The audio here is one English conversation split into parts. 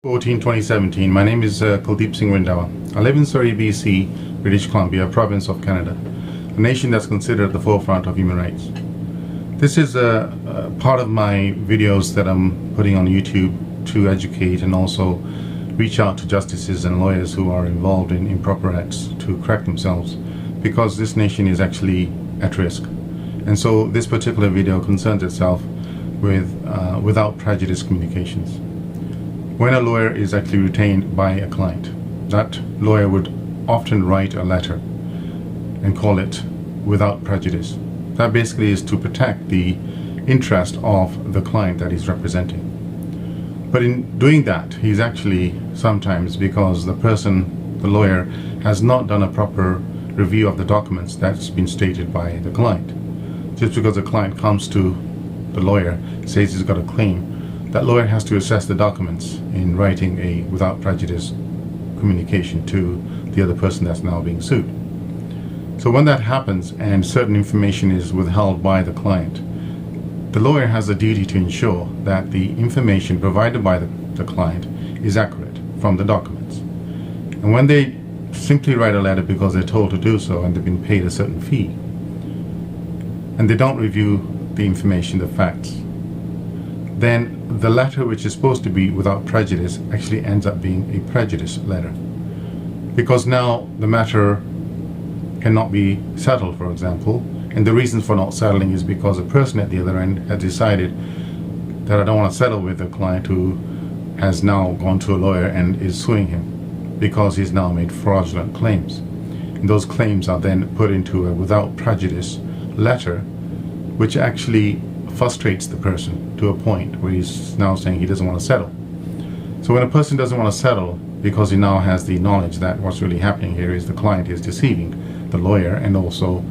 2017. My name is Kuldip Singh Randhawa. I live in Surrey, BC, British Columbia, province of Canada, a nation that's considered at the forefront of human rights. This is a part of my videos that I'm putting on YouTube to educate and also reach out to justices and lawyers who are involved in improper acts to correct themselves, because this nation is actually at risk. And so this particular video concerns itself with without prejudice communications. When a lawyer is actually retained by a client, that lawyer would often write a letter and call it without prejudice. That basically is to protect the interest of the client that he's representing. But in doing that, he's actually sometimes, because the lawyer has not done a proper review of the documents that's been stated by the client. Just because the client comes to the lawyer, says he's got a claim, that lawyer has to assess the documents in writing a without prejudice communication to the other person that's now being sued. So when that happens and certain information is withheld by the client, the lawyer has a duty to ensure that the information provided by the client is accurate from the documents. And when they simply write a letter because they're told to do so and they've been paid a certain fee, and they don't review the information, the facts, then the letter, which is supposed to be without prejudice, actually ends up being a prejudice letter. Because now the matter cannot be settled, for example, and the reason for not settling is because the person at the other end has decided that I don't want to settle with a client who has now gone to a lawyer and is suing him because he's now made fraudulent claims. And those claims are then put into a without prejudice letter, which actually frustrates the person to a point where he's now saying he doesn't want to settle. So when a person doesn't want to settle because he now has the knowledge that what's really happening here is the client is deceiving the lawyer and also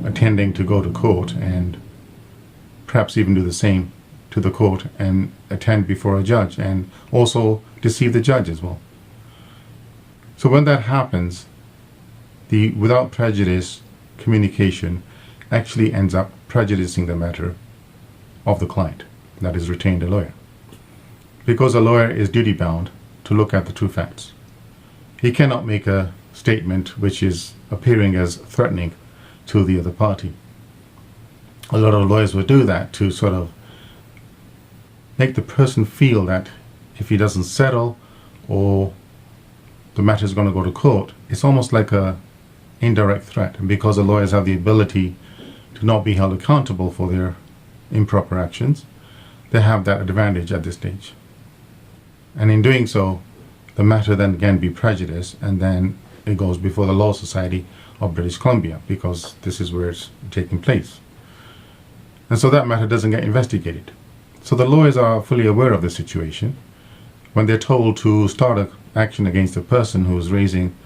attending to go to court and perhaps even do the same to the court and attend before a judge and also deceive the judge as well. So when that happens, the without prejudice communication actually ends up prejudicing the matter of the client that is retained a lawyer, because a lawyer is duty bound to look at the true facts. He cannot make a statement which is appearing as threatening to the other party. A lot of lawyers will do that to sort of make the person feel that if he doesn't settle or the matter is going to go to court, it's almost like a indirect threat. And because the lawyers have the ability to not be held accountable for their improper actions, they have that advantage at this stage. And in doing so, the matter then can be prejudiced, and then it goes before the Law Society of British Columbia, because this is where it's taking place. And so that matter doesn't get investigated. So the lawyers are fully aware of the situation. When they're told to start an action against a person who is raising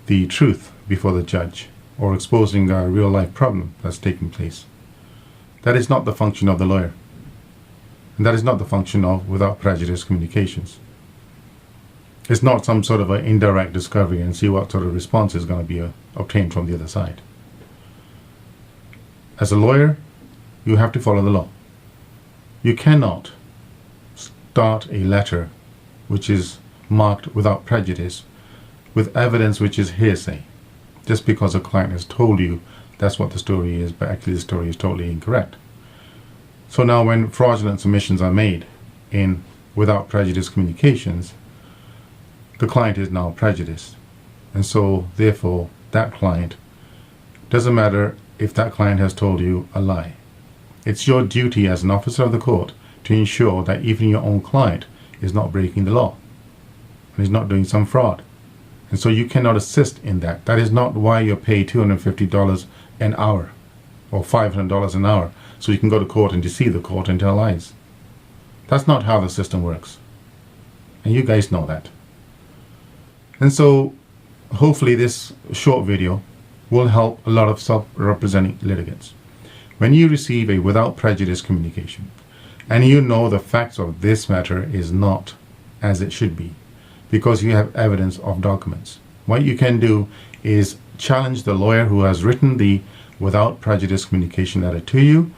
the truth before the judge or exposing a real life problem that's taking place, that is not the function of the lawyer. And that is not the function of without prejudice communications. It's not some sort of an indirect discovery and see what sort of response is going to be obtained from the other side. As a lawyer, you have to follow the law. You cannot start a letter which is marked without prejudice with evidence which is hearsay, just because a client has told you that's what the story is, but actually the story is totally incorrect. So now when fraudulent submissions are made in without prejudice communications, the client is now prejudiced. And so therefore that client, doesn't matter if that client has told you a lie. It's your duty as an officer of the court to ensure that even your own client is not breaking the law and is not doing some fraud. And so you cannot assist in that. That is not why you're paid $250 an hour or $500 an hour so you can go to court and deceive the court and tell lies. That's not how the system works. And you guys know that. And so hopefully this short video will help a lot of self-representing litigants. When you receive a without prejudice communication and you know the facts of this matter is not as it should be because you have evidence of documents, what you can do is challenge the lawyer who has written the without prejudice communication letter to you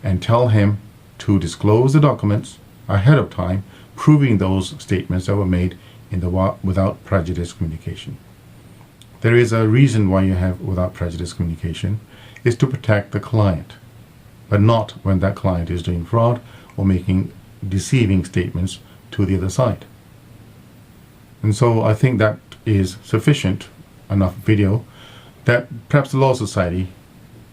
and tell him to disclose the documents ahead of time proving those statements that were made in the without prejudice communication. There is a reason why you have without prejudice communication, is to protect the client, but not when that client is doing fraud or making deceiving statements to the other side. And so I think that is sufficient enough video that perhaps the Law Society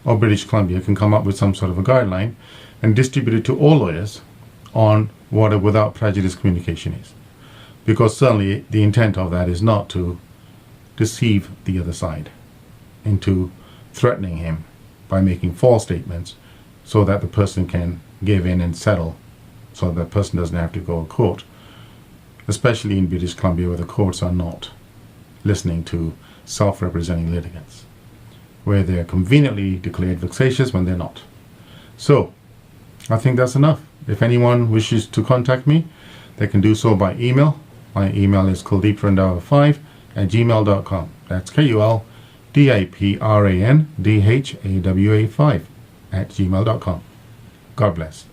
of British Columbia can come up with some sort of a guideline and distribute it to all lawyers on what a without prejudice communication is. Because certainly the intent of that is not to deceive the other side into threatening him by making false statements so that the person can give in and settle, so that person doesn't have to go to court, especially in British Columbia where the courts are not listening to self-representing litigants, where they're conveniently declared vexatious when they're not. So I think that's enough. If anyone wishes to contact me, they can do so by email. My email is kuldiprandawa5@gmail.com. That's KULDIPRANDHAWA5 @gmail.com. God bless.